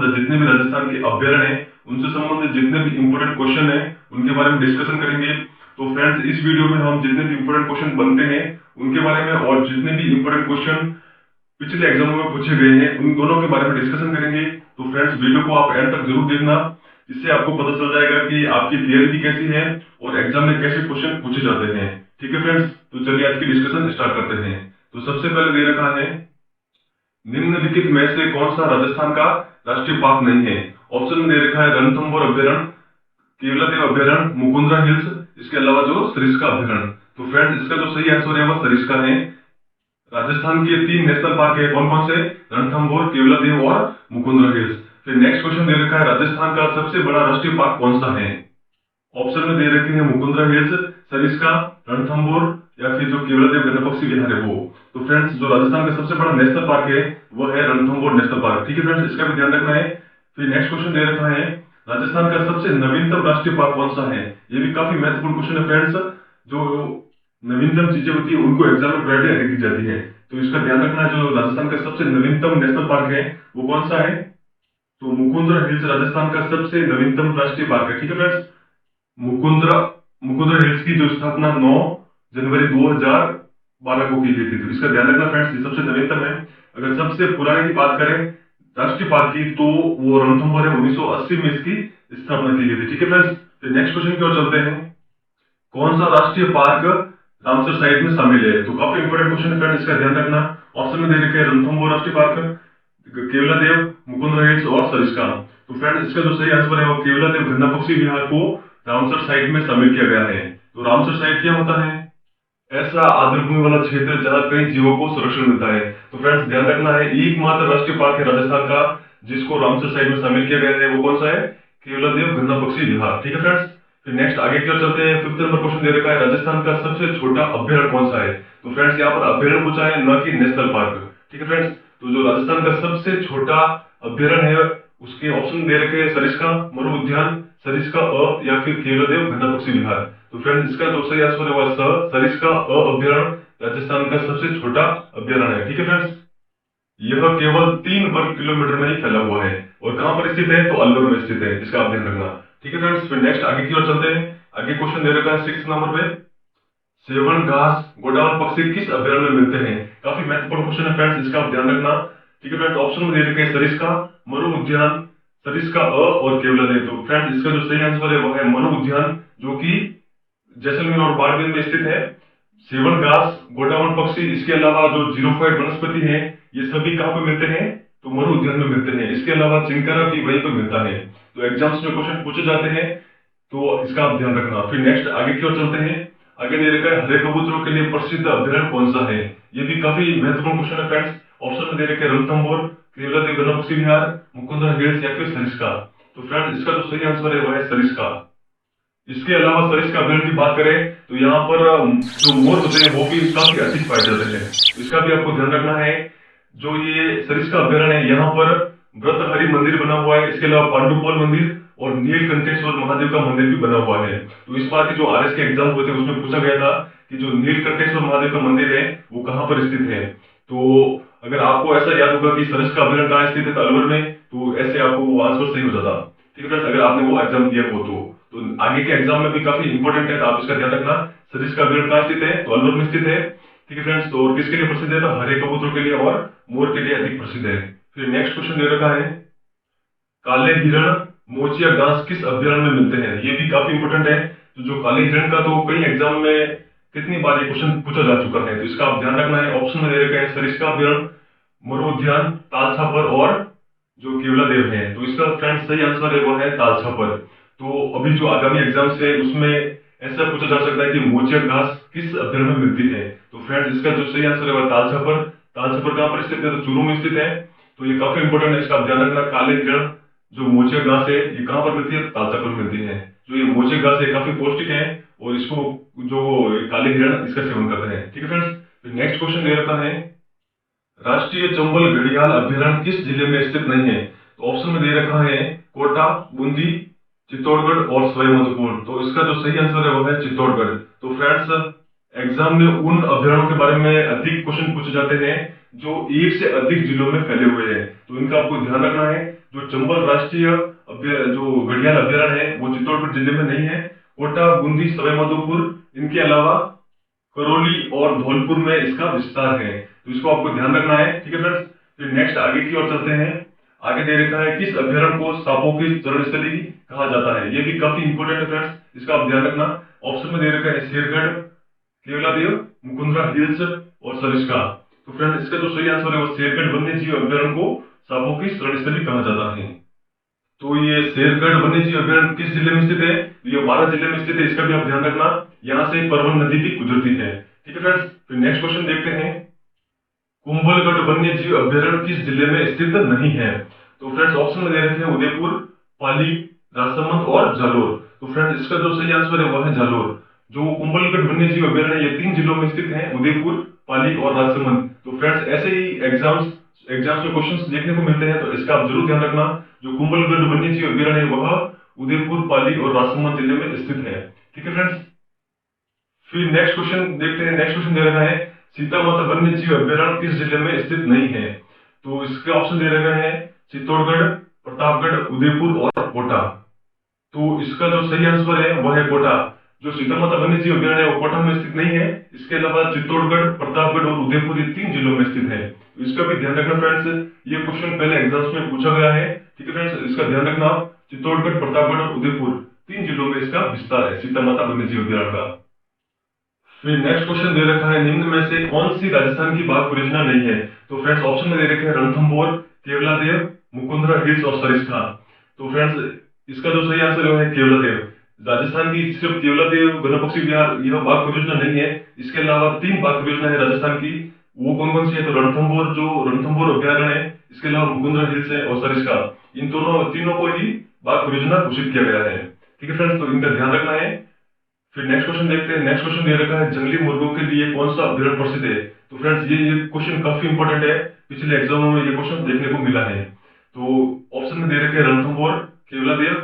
जितने भी राजस्थान के अभ्यारण्य हैं उनसे संबंधित जितने भी इंपोर्टेंट क्वेश्चन हैं उनके बारे में डिस्कशन करेंगे। तो फ्रेंड्स, इस वीडियो में हम जितने भी इंपोर्टेंट क्वेश्चन बनते हैं उनके बारे में और जितने भी इंपोर्टेंट क्वेश्चन पिछले एग्जामों में पूछे गए हैं उन दोनों के बारे में डिस्कशन करेंगे। तो फ्रेंड्स, वीडियो को आप एंड तक जरूर देखना, इससे आपको पता चल जाएगा कि आपकी तैयारी कैसी है और एग्जाम में कैसे क्वेश्चन पूछे जाते हैं। ठीक है फ्रेंड्स, तो चलिए आज की डिस्कशन स्टार्ट करते हैं। तो सबसे पहले दे रखा है, निम्नलिखित में से कौन सा राजस्थान का राष्ट्रीय पार्क नहीं है। ऑप्शन में दे रखा है रणथंभौर अभ्यारण्य, केवलादेव अभ्यारण्य, मुकुंदरा हिल्स, इसके अलावा जो सरिस्का अभ्यारण्य। तो फ्रेंड्स, इसका जो सही आंसर है वह सरिस्का है। राजस्थान के 3 नेशनल पार्क है, कौन कौन से? रणथंभौर, केवलादेव और मुकुंदरा हिल्स। फिर नेक्स्ट क्वेश्चन दे रखा है, राजस्थान का सबसे बड़ा राष्ट्रीय पार्क कौन सा है। ऑप्शन में दे रखे हैं मुकुंदरा हिल्स, सरिस्का, रणथंभौर या फिर जो केवलादेव गणपक्षी विहार है वो। तो फ्रेंड्स, जो राजस्थान का सबसे बड़ा नेशनल पार्क है वो है रणथंभौर नेशनल पार्क। ठीक है फ्रेंड्स, इसका भी ध्यान रखना है। फिर नेक्स्ट क्वेश्चन दे रखा है, राजस्थान का सबसे नवीनतम राष्ट्रीय पार्क कौन सा है। ये भी काफी महत्वपूर्ण क्वेश्चन है फ्रेंड्स। जो नवीनतम चीजें होती है उनको एग्जाम में प्रायोरिटी अधिक दी जाती है, तो इसका ध्यान रखना है। जो राजस्थान का सबसे नवीनतम नेशनल पार्क है वो कौन सा है, तो मुकुंदरा हिल्स राजस्थान का सबसे नवीनतम राष्ट्रीय पार्क है। ठीक है फ्रेंड्स, मुकुंदरा मुकुंदरा हिल्स की जो स्थापना 9 जनवरी 2012 को की गई थी, तो इसका ध्यान रखना फ्रेंड्स, ये सबसे नवीनतम है। अगर सबसे पुराने की बात करें राष्ट्रीय पार्क की, तो वो रणथंभौर है, 1980 में इसकी स्थापना की गई थी। ठीक है फ्रेंड्स, तो नेक्स्ट क्वेश्चन की ओर चलते हैं, कौन सा राष्ट्रीय पार्क रामसर साइट में शामिल है। तो काफी इंपोर्टेंट क्वेश्चन है फ्रेंड्स, इसका ध्यान रखना। ऑप्शन में दे रखे हैं रणथंभौर राष्ट्रीय पार्क, केवलादेव, मुकुंदरा हिल्स और सरिस्का। तो फ्रेंड्स, इसका जो सही आंसर है वो केवलादेव गणपक्षी विहार को रामसर साइट में शामिल किया गया है। तो रामसर साइट क्या होता है? ऐसा आर्द्रभूमि वाला क्षेत्र जहां कई जीवों को संरक्षण मिलता है। तो फ्रेंड्स, ध्यान रखना है, एकमात्र राष्ट्रीय पार्क है राजस्थान का जिसको रामसर साइट में शामिल किया गया है, वो कौन सा है? केवलादेव गणपक्षी विहार। ठीक है फ्रेंड्स, फिर नेक्स्ट आगे की ओर चलते हैं। 5th नंबर क्वेश्चन दे रखा है, राजस्थान का सबसे छोटा अभ्यारण्य कौन सा है। तो फ्रेंड्स, यहाँ पर अभ्यारण्य पूछा है, न कि नेशनल पार्क। ठीक है फ्रेंड्स, तो जो राजस्थान का सबसे छोटा अभ्यारण्य है उसके ऑप्शन दे रखे हैं, सरिस्का मरु उद्यान, सरिस्का या फिर केवलादेव गणपक्षी विहार। तो फ्रेंड्स, इसका जो सही आंसर है वह सरिस्का अभ्यारण्य राजस्थान का सबसे छोटा अभ्यारण्य है। ठीक है फ्रेंड्स, यह केवल 3 वर्ग किलोमीटर में ही फैला हुआ है और कहां पर स्थित है, तो अलवर में स्थित है, इसका आप ध्यान रखना। ठीक है फ्रेंड्स, फिर नेक्स्ट आगे की ओर चलते हैं। आगे क्वेश्चन दे रखा है 6 नंबर पे, सेवन घास गोडावल पक्षी किस अभ्यारण्य में मिलते हैं। काफी महत्वपूर्ण क्वेश्चन है फ्रेंड्स, इसका आप ध्यान रखना। ठीक है फ्रेंड्स, ऑप्शन में दे रखे हैं सरिस्का, मरु उद्यान, सरिस्का और केवलादेव। तो फ्रेंड्स, इसका जो सही आंसर है वो है मरु उद्यान, जो कि जैसलमेर और बाड़मेर में स्थित है। सेवन घास, गोडावण पक्षी, इसके अलावा जो जीरोफाइट वनस्पति है, ये सभी कहाँ पे मिलते हैं, तो मरु उद्यान में मिलते हैं। इसके अलावा चिंकारा भी वहीं पर मिलता है। तो एग्जाम्स में क्वेश्चन पूछे जाते हैं, तो इसका आप ध्यान रखना। फिर नेक्स्ट आगे की ओर चलते हैं। आगे दे रखा है, हरे कबूतरों के लिए प्रसिद्ध अभ्यारण्य कौन सा है। ये भी काफी महत्वपूर्ण क्वेश्चन है फ्रेंड्स। ऑप्शन में दे रखे हैं रणथंभौर, केवलादेव गणपक्षी विहार, मुकुंदरा हिल्स या फिर सरिस्का। तो फ्रेंड्स, इसका जो सही आंसर है वह है सरिस्का। इसके अलावा सरिस्का अभ्यारण्य की बात करें तो यहाँ पर जो मोर होते हैं वो भी काफी अधिक पाए जाते हैं, इसका भी आपको ध्यान रखना है। जो ये सरिस्का अभ्यारण्य है, यहाँ पर व्रतहरि मंदिर बना हुआ है, इसके अलावा पांडुपोल मंदिर और नीलकंठेश्वर महादेव का मंदिर भी बना हुआ है। तो इस बार के जो आरएस के एग्जाम हुए थे उसमें पूछा गया था कि जो नीलकंठेश्वर महादेव का मंदिर है वो कहाँ पर स्थित है। तो अगर आपको ऐसा याद होगा कि सरिस्का अभ्यारण्य कहाँ स्थित है, तो अलवर में, तो ऐसे आपको आंसर सही हो जाता। ठीक है फ्रेंड्स, अगर आपने वो एग्जाम दिया हो तो आगे के एग्जाम में भी काफी इंपॉर्टेंट है, तो आप इसका ध्यान रखना। सरिस्का अभ्यारण्य कहाँ स्थित है, तो अलवर में स्थित है। ठीक है फ्रेंड्स, तो और किसके लिए प्रसिद्ध है, तो हरे कबूतरों के लिए और मोर के लिए अधिक प्रसिद्ध है। फिर नेक्स्ट क्वेश्चन दे रखा है, काले हिरण, मोचिया घास किस अभ्यारण्य में मिलते हैं। ये भी काफी इंपॉर्टेंट है। तो जो काले हिरण का तो कई एग्जाम में कितनी बार ये क्वेश्चन पूछा जा चुका है, तो इसका आप ध्यान रखना है। ऑप्शन में दे रखे हैं सरिस्का अभ्यारण्य, मरु उद्यान, तालछापर और जो केवलादेव है। तो इसका फ्रेंड्स सही आंसर है वो है तालछापर। तो अभी जो आगामी एग्जाम्स है उसमें ऐसा पूछा जा सकता है कि मोचिया घास किस अभ्यारण्य में मिलती है। तो फ्रेंड्स, इसका जो सही आंसर है वह तालछापर। तालछापर कहाँ पर स्थित है, तो चूरू में स्थित है। तो ये काफी इंपॉर्टेंट है, इसका आप ध्यान रखना। काले हिरण जो मोचिया घास है ये कहाँ पर मिलती है, तालछापर में मिलती है। जो ये मोचिया घास है काफी पौष्टिक है और इसको जो काले हिरण इसका सेवन करते हैं। ठीक है फ्रेंड्स, नेक्स्ट क्वेश्चन दे रखा है, राष्ट्रीय चंबल घड़ियाल अभ्यारण्य किस जिले में स्थित नहीं है। तो ऑप्शन में दे रखा है कोटा, बूंदी, चित्तौड़गढ़ और सवाई माधोपुर। तो इसका जो सही आंसर है वो है चित्तौड़गढ़। तो फ्रेंड्स, एग्जाम में उन अभयारण्यों के बारे में अधिक क्वेश्चन पूछे जाते हैं जो एक से अधिक जिलों में फैले हुए हैं। तो इनका आपको ध्यान रखना है। जो चंबल राष्ट्रीय जो घड़ियाल अभयारण्य है वो चित्तौड़गढ़ जिले में नहीं है। कोटा, बूंदी, सवाईमाधोपुर, इनके अलावा करौली और धौलपुर में इसका विस्तार है। तो इसको आपको ध्यान रखना है। ठीक है फ्रेंड्स, फिर नेक्स्ट आगे की ओर चलते हैं। आगे दे रखा है किस अभ्यारण्य को सांपों की चरणस्थली कहा जाता है। ये भी काफी इंपॉर्टेंट है फ्रेंड्स, इसका आप ध्यान रखना। ऑप्शन में दे रखा है शेरगढ़, केवलादेव, मुकुंदरा हिल्स और सरिस्का। तो फ्रेंड इसका जो सही आंसर है वो शेरगढ़ वन्य जीव अभ्यारण्य को सांपों की शरणस्थली कहा जाता है। तो ये शेरगढ़ वन्य जीव अभ्यारण्य किस जिले में स्थित है? तो ये 12 जिले में स्थित है, इसका भी आप ध्यान रखना। यहाँ से परवन नदी भी गुजरती है। ठीक है फ्रेंड्स, फिर नेक्स्ट क्वेश्चन देखते हैं। कुंभलगढ़ वन्य जीव अभ्यारण्य किस जिले में स्थित नहीं है? तो फ्रेंड्स ऑप्शन में दे रखे हैं उदयपुर, पाली, राजसमंद और जालोर। तो फ्रेंड्स इसका जो सही आंसर है वह है जालोर। जो कुंभलगढ़ वन्य जीव अभ्यारण्य ये 3 जिलों में स्थित है, उदयपुर, पाली और राजसमंद। तो फ्रेंड्स ऐसे ही एग्जाम्स में क्वेश्चंस देखने को मिलते हैं, तो इसका आप जरूर ध्यान रखना। जो कुंभलगढ़ वन्य जीव अभ्यारण्य है वह उदयपुर, पाली और राजसमंद जिले में स्थित है। ठीक है फ्रेंड्स, फिर नेक्स्ट क्वेश्चन देखते हैं। नेक्स्ट क्वेश्चन दे रखा है सीता माता वन्य जीव अभ्यारण्य किस जिले में स्थित नहीं है? तो इसके ऑप्शन दे रखे हैं चित्तौड़गढ़, प्रतापगढ़, उदयपुर और कोटा। तो इसका जो सही आंसर है वह है कोटा। जो सीता माता वन्य जीव अभ्यारण्य है वो कोटा में स्थित नहीं है। इसके अलावा चित्तौड़गढ़, प्रतापगढ़ और उदयपुर ये 3 जिलों में स्थित है। तो इसका भी ध्यान रखना फ्रेंड्स, ये क्वेश्चन पहले एग्जाम्स में पूछा गया है। ठीक है फ्रेंड्स, इसका ध्यान रखना। चित्तौड़गढ़, प्रतापगढ़ और उदयपुर 3 जिलों में इसका विस्तार है सीता माता वन्य जीव अभ्यारण्य का। फिर नेक्स्ट क्वेश्चन दे रखा है निम्न में से कौन सी राजस्थान की बाघ परियोजना नहीं है? तो फ्रेंड्स ऑप्शन में दे रखे हैं रणथंभौर, केवलादेव, मुकुंदरा हिल्स और सरिस्का। तो फ्रेंड्स इसका जो सही आंसर है केवलादेव। राजस्थान की सिर्फ केवलादेव वन्यपक्षी विहार यह बाघ परियोजना नहीं है, इसके अलावा 3 बाघ परियोजना है राजस्थान की। वो कौन कौन सी है? तो रणथंभौर, जो रणथंभौर अभ्यारण्य है, इसके अलावा मुकुंदरा हिल्स है और सरिस्का। इन दोनों तीनों को ही बाघ परियोजना घोषित किया गया है। ठीक है फ्रेंड्स, तो इनका ध्यान रखना है। फिर नेक्स्ट क्वेश्चन देखते हैं। नेक्स्ट क्वेश्चन दे रखा है जंगली मुर्गों के लिए कौन सा अभ्यारण्य प्रसिद्ध है? तो फ्रेंड्स ये क्वेश्चन काफी इंपॉर्टेंट है, पिछले एग्जामों में ये क्वेश्चन देखने को मिला है। तो ऑप्शन में दे रखे हैं रणथंभौर, केवलादेव,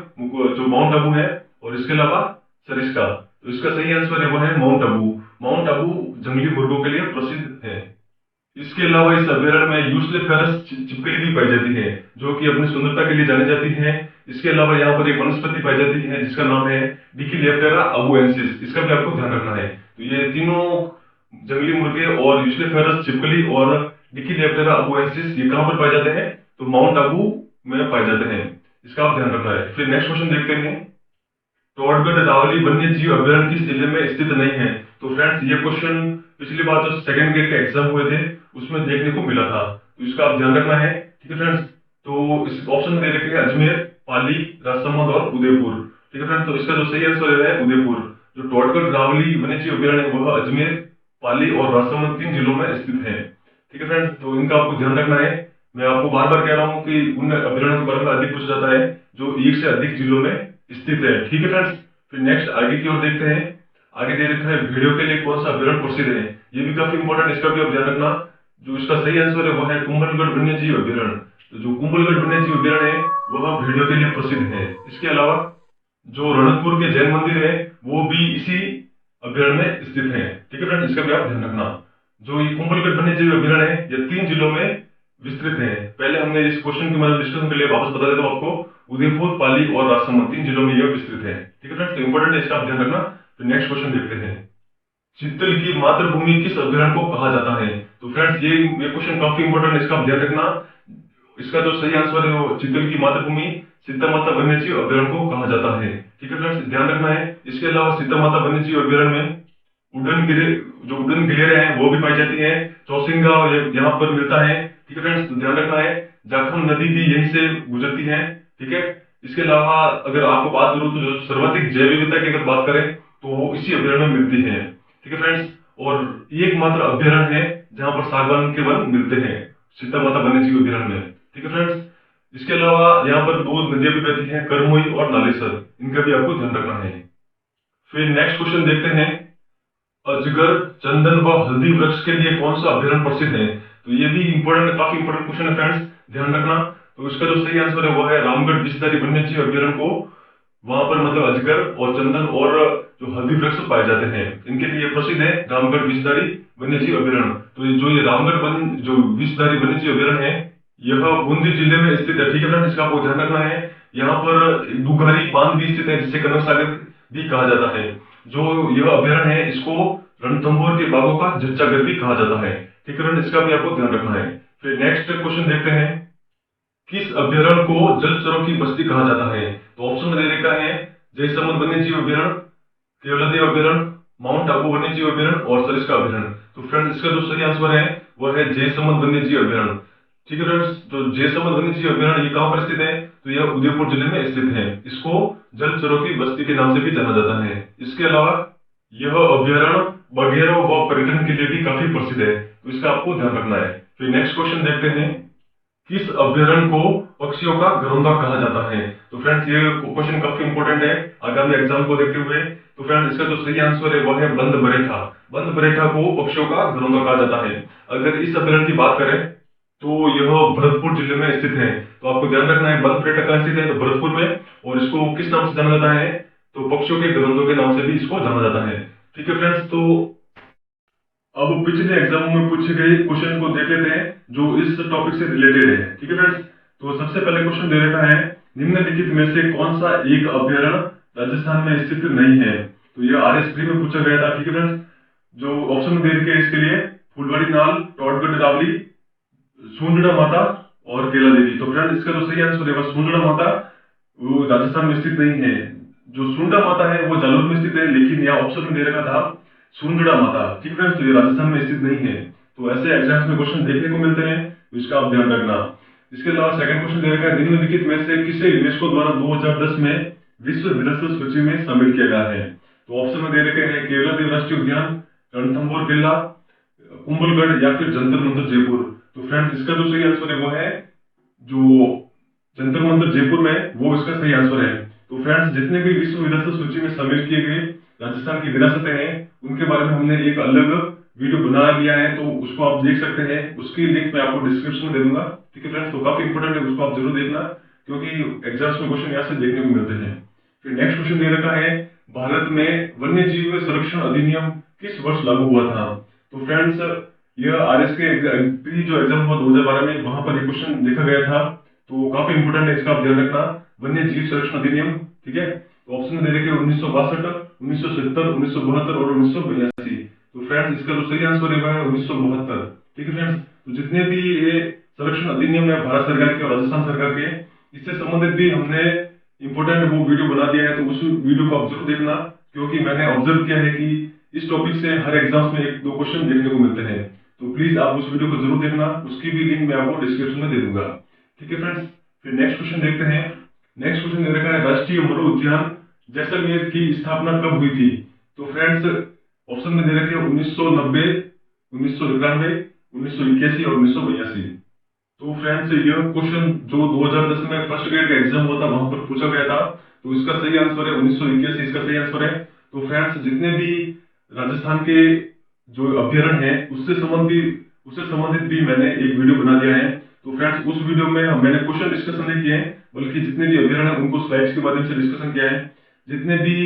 जो माउंट आबू है और इसके अलावा सरिस्का। तो इसका सही आंसर है वह है माउंट आबू। माउंट आबू जंगली मुर्गों के लिए प्रसिद्ध है। इसके अलावा इस अभ्यारण्य में यूसलेफेरस छिपकली भी पाई जाती है, जो कि अपनी सुंदरता के लिए जानी जाती है। इसके अलावा यहाँ पर एक वनस्पति पाई जाती है जिसका नाम है डिकिलेप्टेरा अबुएंसिस। इसका भी आपको ध्यान रखना है। तो ये तीनों जंगली मुर्गे और यूसलेफेरस छिपकली और डिकिलेप्टेरा अबुएंसिस ये कहाँ पर पाए जाते हैं? तो माउंट आबू में पाए जाते हैं। इसका आप ध्यान रखना है। फिर नेक्स्ट क्वेश्चन देखते हैं। टोडगढ़ रावली वन्य जीव अभ्यारण्य किस जिले में स्थित नहीं है? तो फ्रेंड्स ये क्वेश्चन पिछली बार जो सेकंड ग्रेड के एग्जाम हुए थे उसमें देखने को मिला था, तो इसका आप ध्यान रखना है। ठीक है फ्रेंड्स, तो इस ऑप्शन में दे रखे हैं अजमेर, पाली, राजसमंद और उदयपुर। ठीक है फ्रेंड्स, तो इसका जो सही आंसर है उदयपुर। जो टोडगढ़ रावली वन्य जीव अभ्यारण्य है वह अजमेर, पाली और राजसमंद 3 जिलों में स्थित है। ठीक है फ्रेंड्स, तो इनका आपको ध्यान रखना है। मैं आपको बार बार कह रहा हूँ कि उन अभ्यारण्यों के बारे में अधिक पूछा जाता है जो एक से अधिक जिलों में स्थित है। ठीक है फ्रेंड्स, फिर नेक्स्ट आगे की ओर देखते हैं। आगे दे रखा है भेड़ियों के लिए कौन सा अभ्यारण्य प्रसिद्ध है? ये भी काफी इंपॉर्टेंट, इसका भी आप ध्यान रखना। जो इसका सही आंसर है वह है कुंभलगढ़ वन्य जीव अभ्यारण्य। तो जो कुंभलगढ़ वन्य जीव अभ्यारण्य है वह भेड़ियों के लिए प्रसिद्ध है। इसके अलावा जो रणकपुर के जैन मंदिर है वो भी इसी अभ्यारण्य में स्थित है। ठीक है फ्रेंड्स, इसका भी आप ध्यान रखना। जो ये कुंभलगढ़ वन्य जीव अभ्यारण्य है ये 3 जिलों में विस्तृत है। पहले हमने इस क्वेश्चन की मतलब डिस्कशन के लिए वापस बता देता हूँ आपको। उदयपुर, पाली और राजसमंद 3 जिलों में यह विस्तृत है। ठीक है फ्रेंड्स, तो इंपॉर्टेंट है, इसका आप ध्यान रखना। तो नेक्स्ट क्वेश्चन देखते हैं। चीतल की मातृभूमि किस अभ्यारण्य को कहा जाता है? तो फ्रेंड्स ये क्वेश्चन काफी इंपॉर्टेंट है, इसका आप ध्यान रखना। इसका जो सही आंसर है वो चीतल की मातृभूमि सीता माता वन्यजीव अभ्यारण्य को कहा जाता है। ठीक है फ्रेंड्स, ध्यान रखना है। इसके अलावा सीता माता वन्यजीव अभ्यारण्य में उड़न गिलेरे हैं वो भी पाई जाती है। चौसिंगा यहाँ पर मिलता है। ठीक है फ्रेंड्स, ध्यान रखना है। जाखम नदी भी यहीं से गुजरती है। ठीक है, इसके अलावा अगर आपको बात करूं तो जो सर्वाधिक जैव विविधता की अगर बात करें तो वो इसी अभ्यारण्य में मिलती है। ठीक है फ्रेंड्स, और एकमात्र अभ्यारण्य है जहां पर सागवान के वन मिलते हैं, सीता माता वन्यजीव अभ्यारण्य में। ठीक है फ्रेंड्स, इसके अलावा यहाँ पर 2 नदियां भी बहती हैं, करमोई और नालेसर। इनका भी आपको ध्यान रखना है। फिर नेक्स्ट क्वेश्चन देखते हैं। अजगर, चंदन व हल्दी वृक्ष के लिए कौन सा अभ्यारण्य प्रसिद्ध है? तो ये भी इंपॉर्टेंट, काफी इंपॉर्टेंट क्वेश्चन है फ्रेंड्स, ध्यान रखना। तो इसका जो सही आंसर है वो है रामगढ़ विषधारी वन्यजीव अभ्यारण्य को वहां पर मतलब अजगर और चंदन और जो हल्दी वृक्ष पाए जाते हैं। इनके लिए प्रसिद्ध है रामगढ़ विषधारी वन्यजीव अभयारण्य। तो ये जो रामगढ़ वन जो विषधारी वन्यजीव अभयारण्य है, यह बूंदी जिले में स्थित है। ठीक है फ्रेंड्स, इसका आपको ध्यान रखना है। यहाँ पर दुगारी बांध भी स्थित है, जिसे कनक सागर भी कहा जाता है। जो यह अभयारण्य है, इसको रणथंभौर के बाघों का जच्चागढ़ भी कहा जाता है। ठीक है फ्रेंड्स, इसका भी आपको ध्यान रखना है। फिर नेक्स्ट क्वेश्चन देखते हैं, किस अभयारण्य को जलचरों की बस्ती कहा जाता है? तो ऑप्शन में दे रखा है जयसमंद वन्यजीव अभयारण्य, केवलादेव अभयारण्य, माउंट आबू वन्यजीव अभयारण्य और सरिस्का अभयारण्य। तो फ्रेंड्स, इसका जो सही आंसर है वह है जयसमंद वन्यजीव अभयारण्य। ठीक है फ्रेंड्स, तो जयसमंद वन्यजीव अभयारण्य ये कहाँ पर स्थित है? तो यह उदयपुर जिले में स्थित है। इसको जलचरों की बस्ती के नाम से भी जाना जाता है। इसके अलावा यह अभयारण्य बघेरों व पर्यटन के लिए भी काफी प्रसिद्ध है। तो इसका आपको ध्यान रखना है। फिर नेक्स्ट क्वेश्चन देखते हैं, किस अभयारण्य को पक्षियों का घरौंदा कहा जाता है? तो फ्रेंड्स, ये क्वेश्चन काफी इंपॉर्टेंट है आगामी एग्जाम को देखते हुए। तो फ्रेंड्स, इसका जो सही आंसर है वह है बंद बरेठा। बंद बरेठा को पक्षियों का घरौंदा कहा जाता है। अगर इस अभयारण्य की बात करें तो यह भरतपुर जिले में स्थित है। तो आपको ध्यान रखना है, बंद बरेठा कहाँ स्थित है? तो भरतपुर में। और इसको किस नाम से जाना जाता है? तो पक्षियों के घरौंदों के नाम से भी इसको जाना जाता है। ठीक है फ्रेंड्स, तो अब पिछले एग्जाम में पूछे गए क्वेश्चन को देख लेते हैं जो इस टॉपिक से रिलेटेड है। ठीक है फ्रेंड्स, तो सबसे पहले क्वेश्चन दे रखा है, निम्नलिखित में से कौन सा एक अभयारण्य राजस्थान में स्थित नहीं है? तो यह आरएस प्री में पूछा गया था। ठीक है फ्रेंड्स, जो ऑप्शन दे रखे हैं इसके लिए, फुलवाड़ी नाल, टोडगढ़ रावली, सूंदड़ा माता और केला देवी। तो फ्रेंड्स, इसका जो सही आंसर है वह सूंदड़ा माता वो राजस्थान में स्थित नहीं है। जो सूंदड़ा माता है वो जालोर में स्थित है, लेकिन यहाँ ऑप्शन में दे रखा था सुंदड़ा माता। ठीक फ्रेंड्स, तो ये राजस्थान में स्थित नहीं है। तो ऐसे एग्जाम्स में क्वेश्चन देखने को मिलते हैं, तो इसका आप ध्यान रखना। इसके अलावा सेकंड क्वेश्चन दे रखा है, निम्नलिखित में से किसे यूनेस्को द्वारा 2010 में विश्व विरासत सूची में शामिल किया गया है? तो ऑप्शन में दे रखे हैं केवलादेव राष्ट्रीय उद्यान, रणथंभौर किला, कुंभलगढ़ या फिर जंतर मंतर जयपुर। तो फ्रेंड्स, इसका जो सही आंसर है वो है जो जंतर मंतर जयपुर में, वो इसका सही आंसर है। तो फ्रेंड्स, जितने भी विश्व विरासत सूची में शामिल किए गए राजस्थान की विरासतें हैं, उनके बारे में हमने एक अलग वीडियो बना लिया है, तो उसको आप देख सकते हैं। उसकी लिंक मैं आपको डिस्क्रिप्शन में दे दूंगा। ठीक है फ्रेंड्स, तो काफी इंपोर्टेंट है, उसको आप जरूर देखना, क्योंकि एग्जाम्स में क्वेश्चन यहाँ से देखने को मिलते हैं। फिर नेक्स्ट क्वेश्चन दे रखा है, भारत में वन्य जीव संरक्षण अधिनियम किस वर्ष लागू हुआ था? तो फ्रेंड्स, यह आरएस के प्री जो एग्जाम हुआ 2012 में, वहां पर ये क्वेश्चन देखा गया था। तो काफी इंपोर्टेंट है, इसका आप ध्यान रखना, वन्य जीव संरक्षण अधिनियम। ठीक है, तो ऑप्शन में दे रखे 1962, 1970, 1972 और 1982। तो फ्रेंड्स, इसका जो सही आंसर है वह है 1972। ठीक है फ्रेंड्स, तो जितने भी ये संरक्षण अधिनियम है भारत सरकार के और राजस्थान सरकार के, इससे संबंधित भी हमने इंपोर्टेंट वो वीडियो बना दिया है। तो उस वीडियो को आप जरूर देखना, क्योंकि मैंने ऑब्जर्व किया है कि इस टॉपिक से हर एग्जाम्स में एक दो क्वेश्चन देखने को मिलते हैं। तो प्लीज आप उस वीडियो को जरूर देखना, उसकी भी लिंक मैं आपको डिस्क्रिप्शन में दे दूंगा। ठीक है फ्रेंड्स, फिर नेक्स्ट क्वेश्चन देखते हैं। नेक्स्ट क्वेश्चन दे रखा है, राष्ट्रीय मरु उद्यान जैसलमेर की स्थापना कब हुई थी? तो फ्रेंड्स, ऑप्शन में दे रखे हैं 1990, 1991, 1981 और 1982। तो फ्रेंड्स, यह क्वेश्चन जो 2010 में फर्स्ट ग्रेड का एग्जाम हुआ था वहां पर पूछा गया था। तो इसका सही आंसर है 1981, इसका सही आंसर है। तो फ्रेंड्स, जितने भी राजस्थान के जो अभ्यारण्य है उससे संबंधित भी मैंने एक वीडियो बना दिया है। तो फ्रेंड्स, उस वीडियो में मैंने क्वेश्चन डिस्कशन नहीं किए हैं, बल्कि जितने भी अभ्यारण्य है उनको स्लाइड्स के माध्यम से डिस्कशन किया है। जितने भी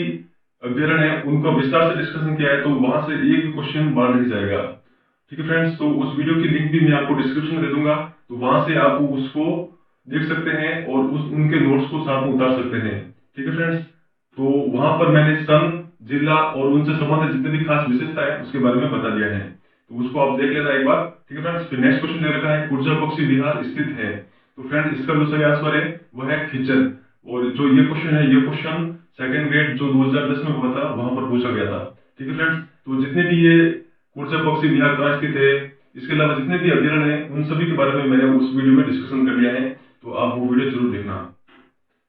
अभ्यारण्य है उनका विस्तार से डिस्कशन किया है, तो वहां से एक भी क्वेश्चन बाहर नहीं जाएगा। ठीक है फ्रेंड्स, तो उस वीडियो की लिंक भी मैं आपको डिस्क्रिप्शन में दे दूंगा, तो वहां से आप उसको देख सकते हैं और उनके नोट्स को साथ में उतार सकते हैं। ठीक है फ्रेंड्स, तो वहां पर मैंने सन, जिला और उनसे संबंधित जितने भी खास विशेषता है उसके बारे में बता दिया है, तो उसको आप देख लेना एक बार। ठीक है फ्रेंड्स, फिर नेक्स्ट क्वेश्चन दे रखा है, कुर्जा पक्षी विहार स्थित है? तो फ्रेंड्स, इसका जो सही आंसर है वह है खिचर। और जो ये क्वेश्चन है, ये क्वेश्चन सेकंड ग्रेड जो 2010 में हुआ था वहां पर पूछा गया था। ठीक है फ्रेंड्स, तो जितने भी ये कुर्जा पक्षी विहार कहाँ स्थित है, इसके अलावा जितने भी अभ्यारण्य है, उन सभी के बारे में मैंने उस वीडियो में डिस्कशन कर लिया है, तो आप वो वीडियो जरूर देखना।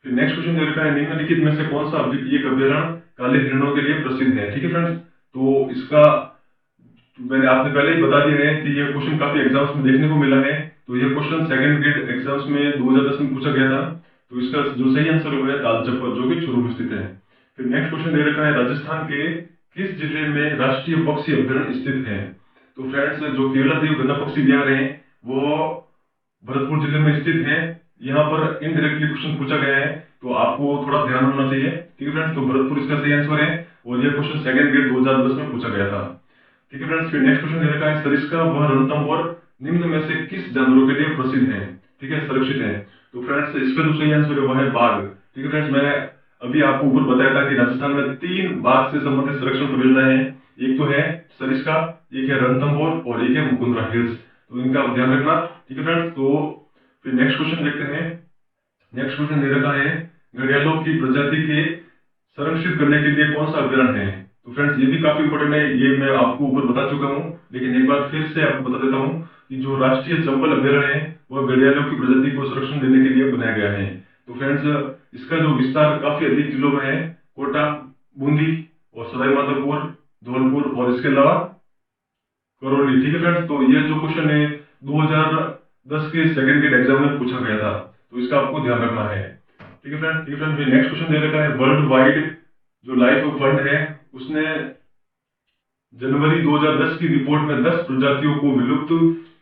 फिर नेक्स्ट क्वेश्चन दे रखा है, निम्नलिखित में से कौन सा एक अभ्यारण्य काले हिरणों के लिए प्रसिद्ध है? ठीक है फ्रेंड्स, तो इसका मैंने आपने पहले ही बता दिया है कि यह क्वेश्चन काफी एग्जाम्स में देखने को मिला है। तो यह क्वेश्चन सेकंड ग्रेड एग्जाम्स में 2010 में पूछा गया था। तो इसका जो सही आंसर है दाल चप्पल, जो कि चूरू में स्थित है। फिर नेक्स्ट क्वेश्चन दे रखा है, राजस्थान के किस जिले में राष्ट्रीय पक्षी अभ्यारण्य स्थित है? तो फ्रेंड्स, जो केवलादेव गंगा पक्षी विहार है वो भरतपुर जिले में स्थित है। यहाँ पर इनडायरेक्टली क्वेश्चन पूछा गया है, तो आपको थोड़ा ध्यान होना चाहिए। ठीक है फ्रेंड्स, तो भरतपुर इसका सही आंसर है और ये क्वेश्चन सेकंड ग्रेड 2010 में पूछा गया था। ठीक है फ्रेंड्स, फिर नेक्स्ट क्वेश्चन दे रखा है सरिस्का व रणथंभौर निम्न में से किस जानवरों के लिए प्रसिद्ध है, ठीक है, सुरक्षित है। तो फ्रेंड्स इसका जो सही आंसर है वो है बाघ। ठीक है फ्रेंड्स, मैंने अभी आपको ऊपर बताया था कि राजस्थान में 3 बाघ से संबंधित संरक्षण परियोजनाएं हैं। एक तो है सरिस्का, एक है रणथंभौर और एक है मुकुंदरा हिल्स, तो इनका ध्यान रखना। ठीक है फ्रेंड्स, तो फिर नेक्स्ट क्वेश्चन देखते हैं। नेक्स्ट क्वेश्चन दे रखा है घड़ियालों की प्रजाति के संरक्षित करने के लिए कौन सा अभ्यारण्य है। तो फ्रेंड्स ये भी काफी इंपॉर्टेंट है, ये मैं आपको ऊपर बता चुका हूँ, लेकिन एक बार फिर से आपको बता देता हूँ कि जो राष्ट्रीय चंबल अभ्यारण्य है वह घड़ियालों की प्रजाति को संरक्षण देने के लिए बनाया गया है। तो फ्रेंड्स इसका जो विस्तार काफी अधिक जिलों में है, कोटा, बूंदी और सवाईमाधोपुर, धौलपुर और इसके अलावा करौली। ठीक है फ्रेंड्स, तो ये जो क्वेश्चन है 2010 के सेकंड ग्रेड एग्जाम में पूछा गया था, तो इसका आपको ध्यान रखना है। ठीक है फ्रेंड्स, ठीक है फ्रेंड्स, नेक्स्ट क्वेश्चन दे रखा है वर्ल्ड वाइड जो लाइफ फंड है उसने जनवरी 2010 की रिपोर्ट में 10 प्रजातियों को विलुप्त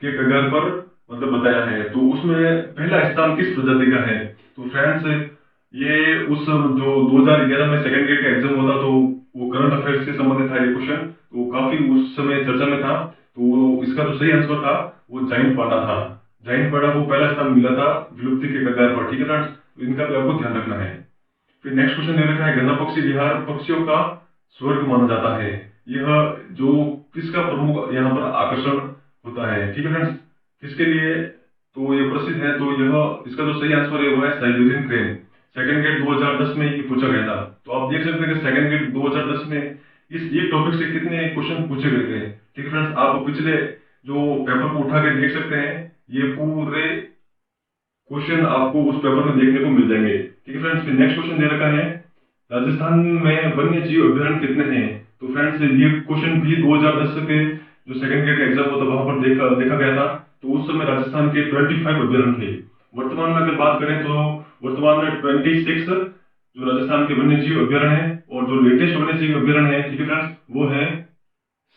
के कगार पर मतलब बताया है, तो उसमें पहला स्थान किस प्रजाति का है। तो फ्रेंड्स ये उस जो 2011 में सेकंड ग्रेड का एग्जाम हुआ था, तो वो करंट अफेयर्स से संबंधित था ये क्वेश्चन, तो काफी उस समय चर्चा में था। तो इसका जो सही आंसर था वो जाइंट पांडा था। जाइंट पांडा को पहला स्थान मिला था विलुप्ति के कगार पर। ठीक है फ्रेंड्स, तो इनका भी आपको ध्यान रखना है। फिर नेक्स्ट क्वेश्चन दे रखा है गन्ना पक्षी बिहार पक्षियों का स्वर्ग माना जाता है, यह जो किसका प्रमुख यहाँ पर आकर्षण होता है। ठीक है फ्रेंड्स, किसके लिए तो ये प्रसिद्ध है, तो यह इसका जो सही आंसर है वो है साइबेरियन क्रेन। सेकंड ग्रेड 2010 में ये पूछा गया था। तो आप देख सकते हैं कि सेकंड ग्रेड 2010 में इस एक टॉपिक से कितने क्वेश्चन पूछे गए थे। ठीक है फ्रेंड्स, आप पिछले जो पेपर को उठा के देख सकते हैं, ये पूरे क्वेश्चन आपको उस पेपर में देखने को मिल जाएंगे। ठीक है फ्रेंड्स, फिर नेक्स्ट क्वेश्चन दे रखा है राजस्थान में वन्य जीव अभ्यारण्य कितने हैं। तो फ्रेंड्स ये क्वेश्चन भी 2010 के जो सेकंड ग्रेड एग्जाम होता वहां पर देखा गया था, तो उस समय राजस्थान के 25 अभ्यारण्य थे। वर्तमान में अगर बात करें तो वर्तमान में 26 जो राजस्थान के वन्य जीव अभ्यारण्य है, और जो लेटेस्ट वन्य जीव अभ्यारण्य है, ठीक है फ्रेंड्स, वो है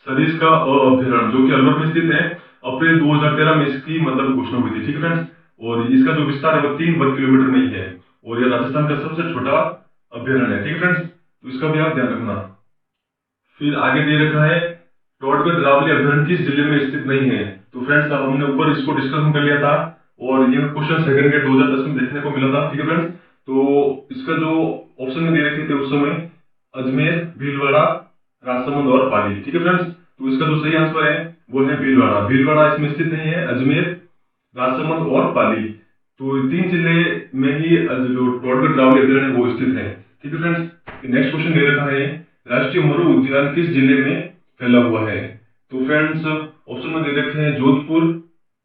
सरिस्का अभ्यारण्य जो कि अलवर में स्थित है। अप्रैल 2013 में इसकी मतलब घोषणा हुई थी। ठीक है फ्रेंड्स, और इसका जो विस्तार है वो 3 वर्ग किलोमीटर में ही है और यह राजस्थान का सबसे छोटा अभ्यारण्य है। ठीक है फ्रेंड्स, तो इसका भी आप ध्यान रखना। फिर आगे दे रखा है टोडगढ़ रावली अभ्यारण्य किस जिले में स्थित नहीं है। तो फ्रेंड्स हमने ऊपर इसको डिस्कशन कर लिया था और यह क्वेश्चन सेकंड ग्रेड 2010 में देखने को मिला था। ठीक है फ्रेंड्स, तो इसका जो ऑप्शन में दे रखे थे उस समय अजमेर, भीलवाड़ा, राजसमंद और पाली। ठीक है फ्रेंड्स, तो इसका जो सही आंसर है वो है भीलवाड़ा। भीलवाड़ा इसमें स्थित नहीं है, अजमेर, राजसमंद और पाली, तो 3 जिले में ही जो टोडगढ़ रावली अभ्यारण्य वो स्थित है। ठीक है फ्रेंड्स, नेक्स्ट क्वेश्चन दे रखा है राष्ट्रीय मरु उद्यान किस जिले में फैला हुआ है। तो फ्रेंड्स ऑप्शन में दे रखे हैं Jodhpur,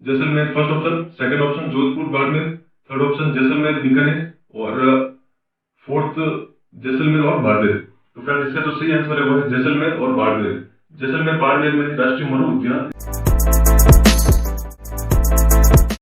Jaisalmer, first option, second option Jodhpur Barmer, third option Jaisalmer Bikaner और फोर्थ जैसलमेर और बाड़मेर। तो फ्रेंड्स इसका जो सही आंसर है वो है जैसलमेर और बाड़मेर। जैसलमेर बाड़मेर में राष्ट्रीय मरु उद्यान।